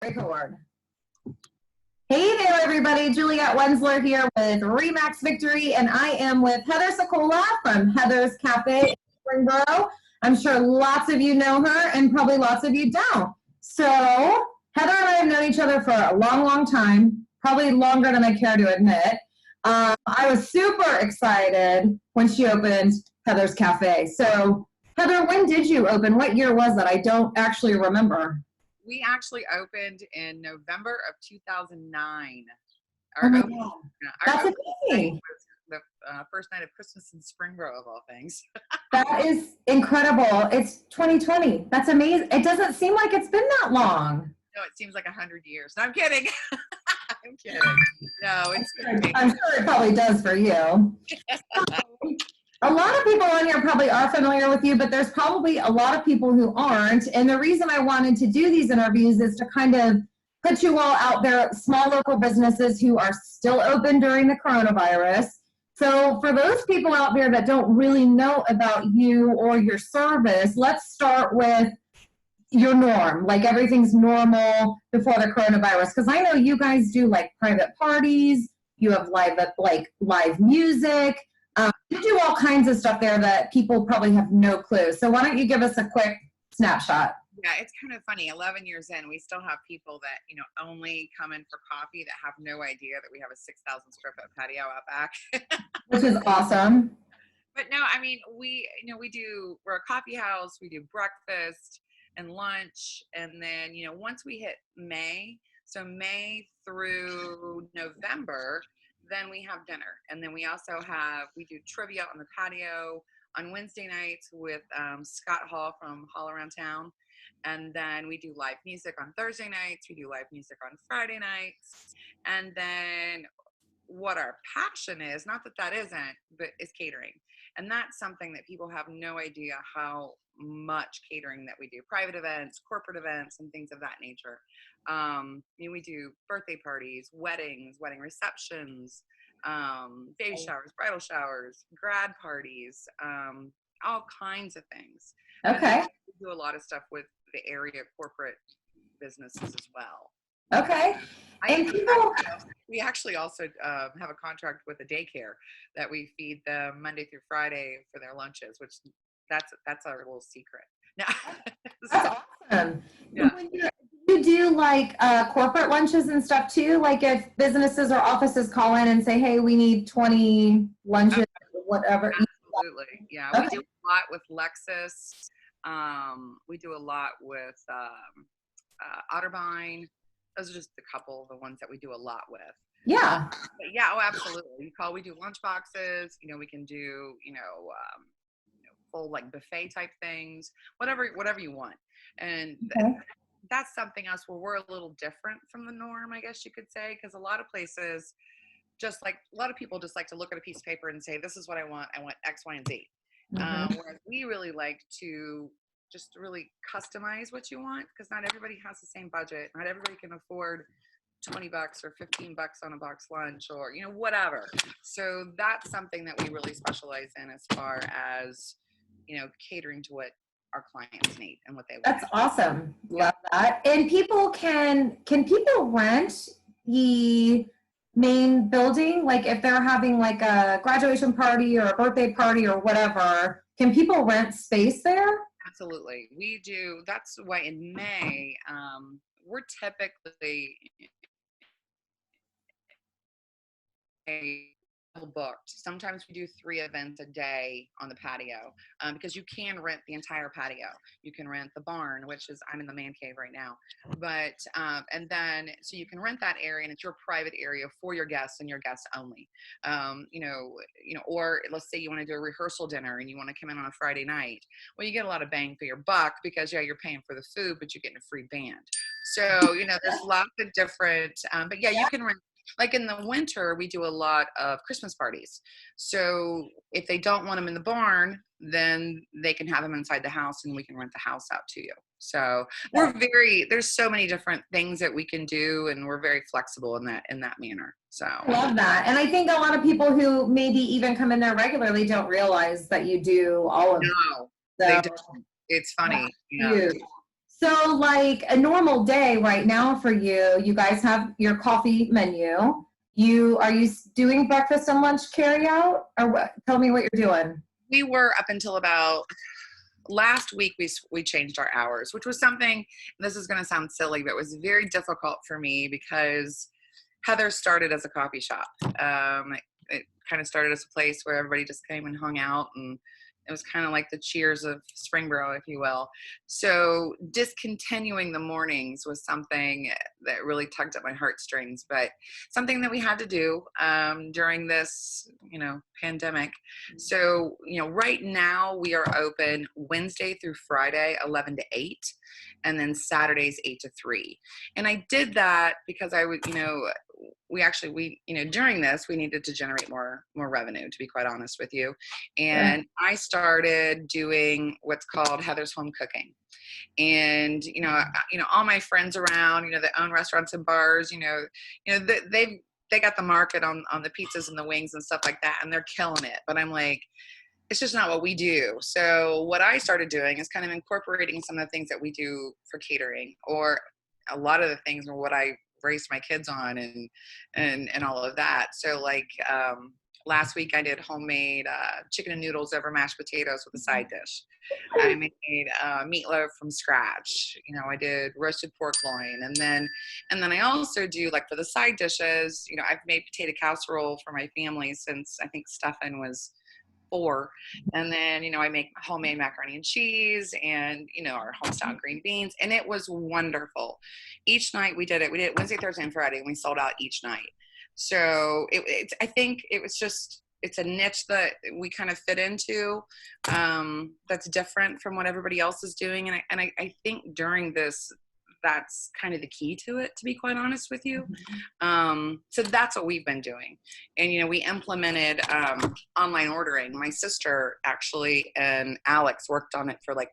Record. Hey there, everybody. Juliette Wensler here with Remax Victory, and I am with Heather Sokola from Heather's Cafe in Springboro. I'm sure lots of you know her, and probably lots of you don't. So, Heather and I have known each other for a long, long time, probably longer than I care to admit. I was super excited when she opened Heather's Cafe. So, Heather, when did you open? What year was that? I don't actually remember. We actually opened in November of 2009. Oh my God. That's amazing. The first night of Christmas in Springboro, of all things. That is incredible. It's 2020. That's amazing. It doesn't seem like it's been that long. No, it seems like 100 years. No, I'm kidding. I'm kidding. No, I'm sure it probably does for you. A lot of people on here probably are familiar with you, but there's probably a lot of people who aren't. And the reason I wanted to do these interviews is to kind of put you all out there, small local businesses who are still open during the coronavirus. So for those people out there that don't really know about you or your service, let's start with your norm, like everything's normal before the coronavirus. Because I know you guys do like private parties, you have live music. You do all kinds of stuff there that people probably have no clue. So why don't you give us a quick snapshot? Yeah, it's kind of funny. 11 years in, we still have people that, only come in for coffee that have no idea that we have a 6,000 square foot patio out back. Which is awesome. But no, I mean, we're a coffee house, we do breakfast and lunch. And then, once we hit May, so May through November, then we have dinner. And then we do trivia on the patio on Wednesday nights with Scott Hall from Hall Around Town. And then we do live music on Thursday nights. We do live music on Friday nights. And then what our passion is, not that that isn't, but is catering. And that's something that people have no idea how much catering that we do. Private events, corporate events, and things of that nature. We do birthday parties, weddings, wedding receptions, baby showers, bridal showers, grad parties, all kinds of things. Okay. We do a lot of stuff with the area corporate businesses as well. Okay. We actually also have a contract with a daycare that we feed them Monday through Friday for their lunches, which that's our little secret. That's awesome. Yeah. You do like corporate lunches and stuff too? Like if businesses or offices call in and say, hey, we need 20 lunches, or whatever. Absolutely. Yeah. Okay. We do a lot with Lexus. We do a lot with Otterbein. Those are just a couple of the ones that we do a lot with. Yeah. Yeah. Oh, absolutely. We do lunch boxes. We can do, full like buffet type things, whatever you want. And that's something else where we're a little different from the norm, I guess you could say, because a lot of places, just like a lot of people just like to look at a piece of paper and say, this is what I want X, Y, and Z. Whereas we really like to just really customize what you want, because not everybody has the same budget. Not everybody can afford $20 or $15 on a box lunch or, whatever. So that's something that we really specialize in as far as, catering to what our clients need and what they want. That's awesome. Love that. And can people rent the main building? Like if they're having like a graduation party or a birthday party or whatever, can people rent space there? Absolutely. We do. That's why in May, we're typically booked. Sometimes we do 3 events a day on the patio because you can rent the entire patio. You can rent the barn, which is, I'm in the man cave right now, but and then so you can rent that area and it's your private area for your guests and your guests only. Or let's say you want to do a rehearsal dinner and you want to come in on a Friday night. Well, you get a lot of bang for your buck because you're paying for the food, but you're getting a free band. So there's lots of different. But yeah, you can rent. Like in the winter, we do a lot of Christmas parties. So if they don't want them in the barn, then they can have them inside the house and we can rent the house out to you. So there's so many different things that we can do and we're very flexible in that manner. So I love that. And I think a lot of people who maybe even come in there regularly don't realize that you do all of they don't. It's funny. So like a normal day right now for you, you guys have your coffee menu. Are you doing breakfast and lunch carry out, or what? Tell me what you're doing. We were up until about last week we changed our hours, which was something, this is going to sound silly, but it was very difficult for me because Heather started as a coffee shop. It kind of started as a place where everybody just came and hung out, and it was kind of like the Cheers of Springboro, if you will. So discontinuing the mornings was something that really tugged at my heartstrings, but something that we had to do during this, pandemic. So, right now we are open Wednesday through Friday, 11 to 8, and then Saturdays, 8 to 3. And I did that because I would, during this we needed to generate more revenue, to be quite honest with you. And I started doing what's called Heather's Home Cooking. And all my friends around, that own restaurants and bars, they got the market on the pizzas and the wings and stuff like that, and they're killing it. But I'm like, it's just not what we do. So what I started doing is kind of incorporating some of the things that we do for catering, or a lot of the things are what I raised my kids on, and all of that. So like last week I did homemade chicken and noodles over mashed potatoes with a side dish. I made meatloaf from scratch. I did roasted pork loin, and then I also do, like, for the side dishes. I've made potato casserole for my family since I think Stefan was 4. And then, I make homemade macaroni and cheese, and, our homestyle green beans. And it was wonderful. Each night we did it Wednesday, Thursday, and Friday, and we sold out each night. So I think it's a niche that we kind of fit into, that's different from what everybody else is doing. And I think during this, that's kind of the key to it, to be quite honest with you. So that's what we've been doing. And, we implemented online ordering. My sister actually and Alex worked on it for like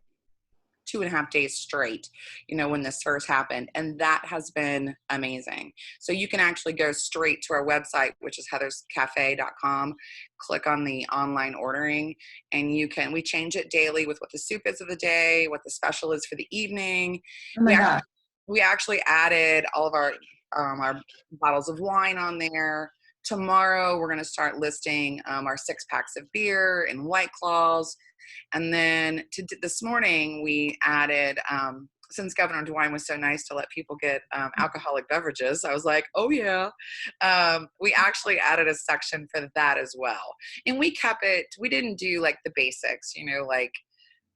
2.5 days straight, when this first happened. And that has been amazing. So you can actually go straight to our website, which is heatherscafe.com, click on the online ordering, and we change it daily with what the soup is of the day, what the special is for the evening. Oh my God. We actually added all of our bottles of wine on there. Tomorrow, we're going to start listing our 6 packs of beer and White Claws. And then this morning, we added, since Governor DeWine was so nice to let people get alcoholic beverages, I was like, oh yeah. We actually added a section for that as well. And we didn't do like the basics, like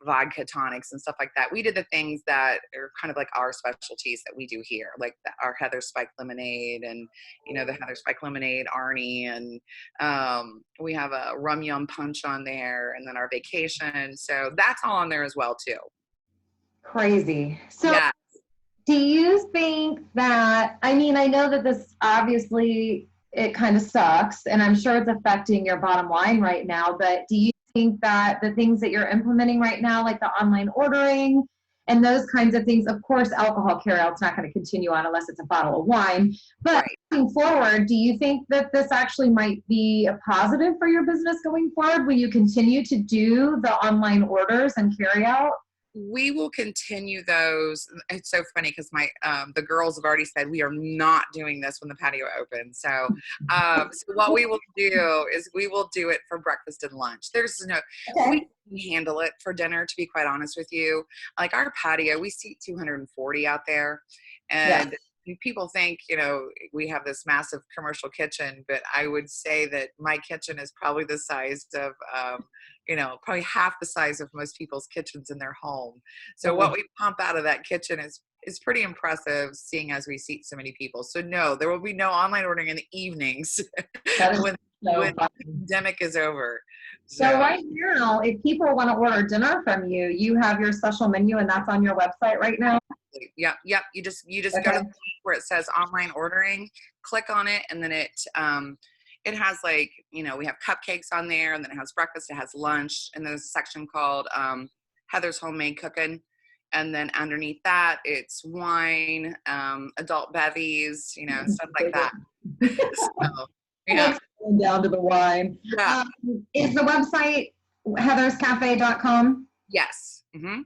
vodka tonics and stuff like that. We did the things that are kind of like our specialties that we do here, like our Heather Spike Lemonade, and the Heather Spike Lemonade Arnie, and we have a rum yum punch on there, and then our vacation. So that's all on there as well too. Crazy. So yeah. Do you think that, I know that this obviously it kind of sucks, and I'm sure it's affecting your bottom line right now, but do you think that the things that you're implementing right now, like the online ordering and those kinds of things, of course, alcohol carryout's not going to continue on unless it's a bottle of wine, but right. Moving forward, do you think that this actually might be a positive for your business going forward? Will you continue to do the online orders and carryout? We will continue those. It's so funny because the girls have already said we are not doing this when the patio opens. So what we will do is we will do it for breakfast and lunch. We can handle it for dinner, to be quite honest with you. Like our patio, we seat 240 out there, and people think, we have this massive commercial kitchen, but I would say that my kitchen is probably the size of, probably half the size of most people's kitchens in their home. So what we pump out of that kitchen is pretty impressive, seeing as we seat so many people. So no, there will be no online ordering in the evenings when the pandemic is over. So right now, if people want to order dinner from you, you have your special menu, and that's on your website right now? Yep. You just go to the link where it says online ordering, click on it, and then it has we have cupcakes on there, and then it has breakfast, it has lunch, and there's a section called Heather's Homemade Cooking. And then underneath that, it's wine, adult bevies, stuff like that. So, down to the wine. Yeah. Is the website heatherscafe.com? Yes. Mm-hmm.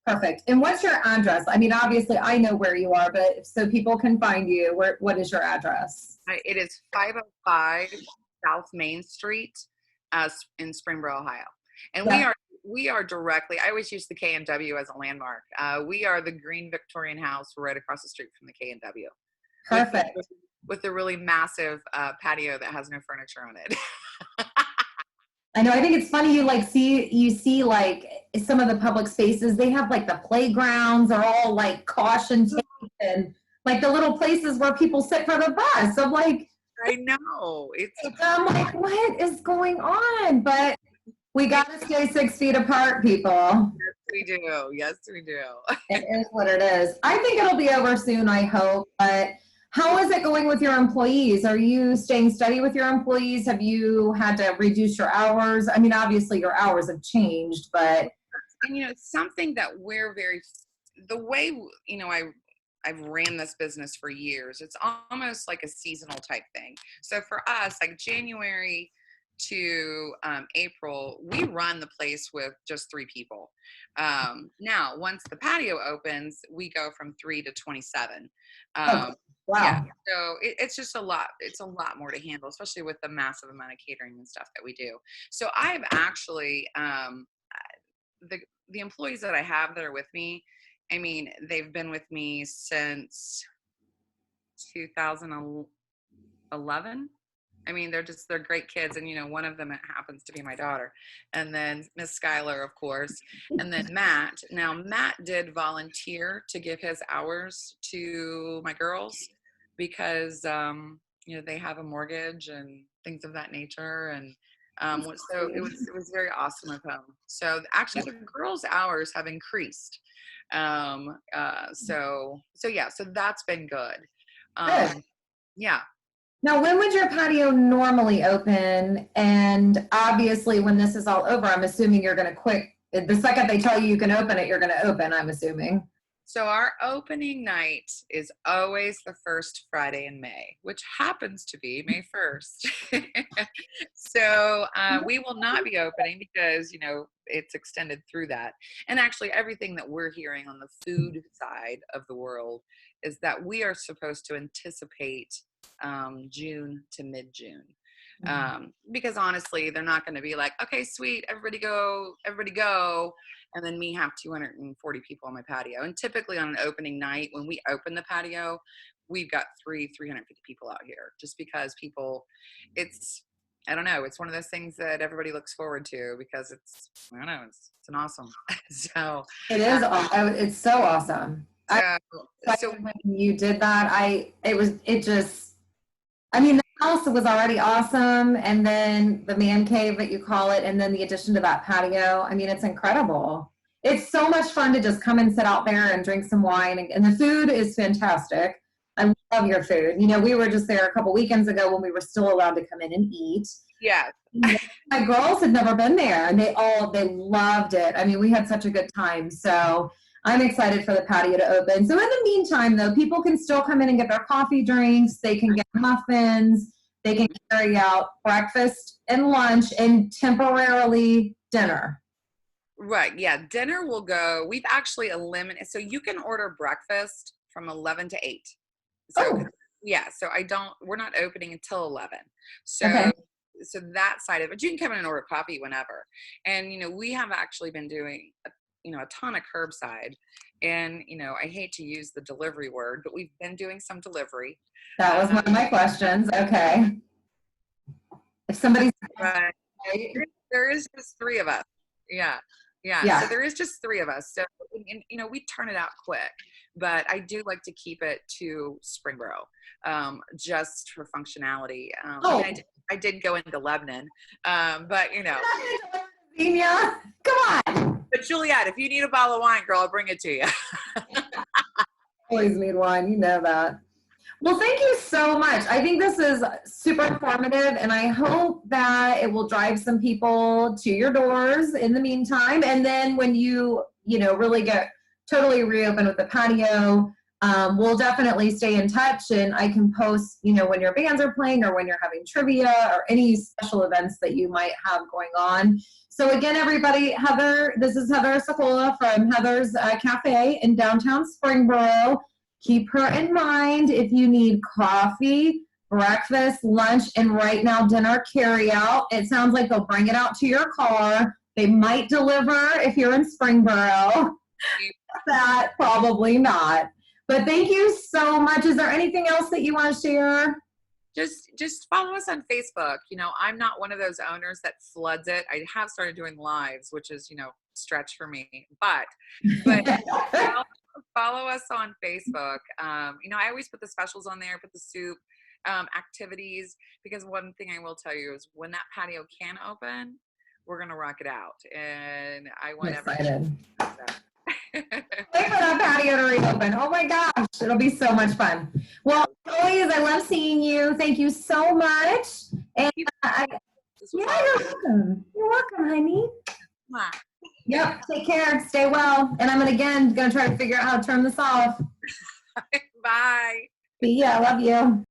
Perfect. And what's your address? I mean, obviously I know where you are, but so people can find you, what is your address? It is 505 South Main Street, in Springboro, Ohio. And Yeah. we are directly, I always use the K&W as a landmark. We are the green Victorian house right across the street from the K&W. Perfect. With the really massive patio that has no furniture on it. I know. I think it's funny. You see like some of the public spaces. They have like the playgrounds are all like caution tape and like the little places where people sit for the bus. I'm like, I know. I'm like, what is going on? But we got to stay 6 feet apart, people. Yes, we do. Yes, we do. It is what it is. I think it'll be over soon, I hope. But how is it going with your employees? Are you staying steady with your employees? Have you had to reduce your hours? I mean, obviously your hours have changed, but. And, something that the way, I've ran this business for years. It's almost like a seasonal type thing. So for us, like January to April, we run the place with just 3 people. Now, once the patio opens, we go from 3 to 27. Okay. Wow. Yeah, so it's just a lot. It's a lot more to handle, especially with the massive amount of catering and stuff that we do. So I've actually the employees that I have that are with me, I mean, they've been with me since 2011. I mean, they're great kids. And, one of them happens to be my daughter. And then Miss Schuyler, of course. And then Matt. Now, Matt did volunteer to give his hours to my girls because, they have a mortgage and things of that nature. And so it was very awesome of him. So actually the girls' hours have increased. So that's been good. Good. Yeah. Now, when would your patio normally open? And obviously, when this is all over, I'm assuming you're going to quit. The second they tell you can open it, you're going to open, I'm assuming. So our opening night is always the first Friday in May, which happens to be May 1st. So we will not be opening because, it's extended through that. And actually everything that we're hearing on the food side of the world is that we are supposed to anticipate June to mid-June. Because honestly, they're not going to be like, okay, sweet, everybody go. And then me have 240 people on my patio. And typically on an opening night, when we open the patio, we've got 350 people out here just because I don't know, it's one of those things that everybody looks forward to because it's an awesome. So it is. It's so awesome. So when you did that, I mean, the house was already awesome. And then the man cave that you call it, and then the addition to that patio. I mean, it's incredible. It's so much fun to just come and sit out there and drink some wine. And the food is fantastic. I love your food. We were just there a couple weekends ago when we were still allowed to come in and eat. Yeah. My girls had never been there and they loved it. I mean, we had such a good time. So I'm excited for the patio to open. So in the meantime, though, people can still come in and get their coffee drinks. They can get muffins. They can carry out breakfast and lunch and temporarily dinner. Right. Yeah. Dinner will go. We've actually eliminated. So you can order breakfast from 11 to 8. So yeah. So we're not opening until 11. So, okay. So that side of it, you can come in and order coffee whenever. And, we have actually been doing a ton of curbside. And, I hate to use the delivery word, but we've been doing some delivery. That was one of my questions. Okay. If somebody's. There is just 3 of us. Yeah. So there is just 3 of us. So, we turn it out quick, but I do like to keep it to Springboro, just for functionality. I did go into Lebanon, but Yeah, come on. But Juliet, if you need a bottle of wine, girl, I'll bring it to you. Always need wine, you know that. Well, thank you so much. I think this is super informative, and I hope that it will drive some people to your doors in the meantime. And then when you really get totally reopened with the patio, we'll definitely stay in touch, and I can post, when your bands are playing or when you're having trivia or any special events that you might have going on. So again, everybody, this is Heather Sokola from Heather's Cafe in downtown Springboro. Keep her in mind if you need coffee, breakfast, lunch, and right now dinner carryout. It sounds like they'll bring it out to your car. They might deliver if you're in Springboro. That probably not. But thank you so much. Is there anything else that you want to share? Just follow us on Facebook. I'm not one of those owners that floods it. I have started doing lives, which is, stretch for me. But follow us on Facebook. I always put the specials on there, put the soup, activities, because one thing I will tell you is when that patio can open, we're gonna rock it out, and I want everyone. Wait for that patio to reopen. Oh my gosh, it'll be so much fun. Well, always, I love seeing you. Thank you so much. And you're welcome. You're welcome, honey. Yep. Take care. Stay well. And I'm gonna try to figure out how to turn this off. Bye. See ya. I love you.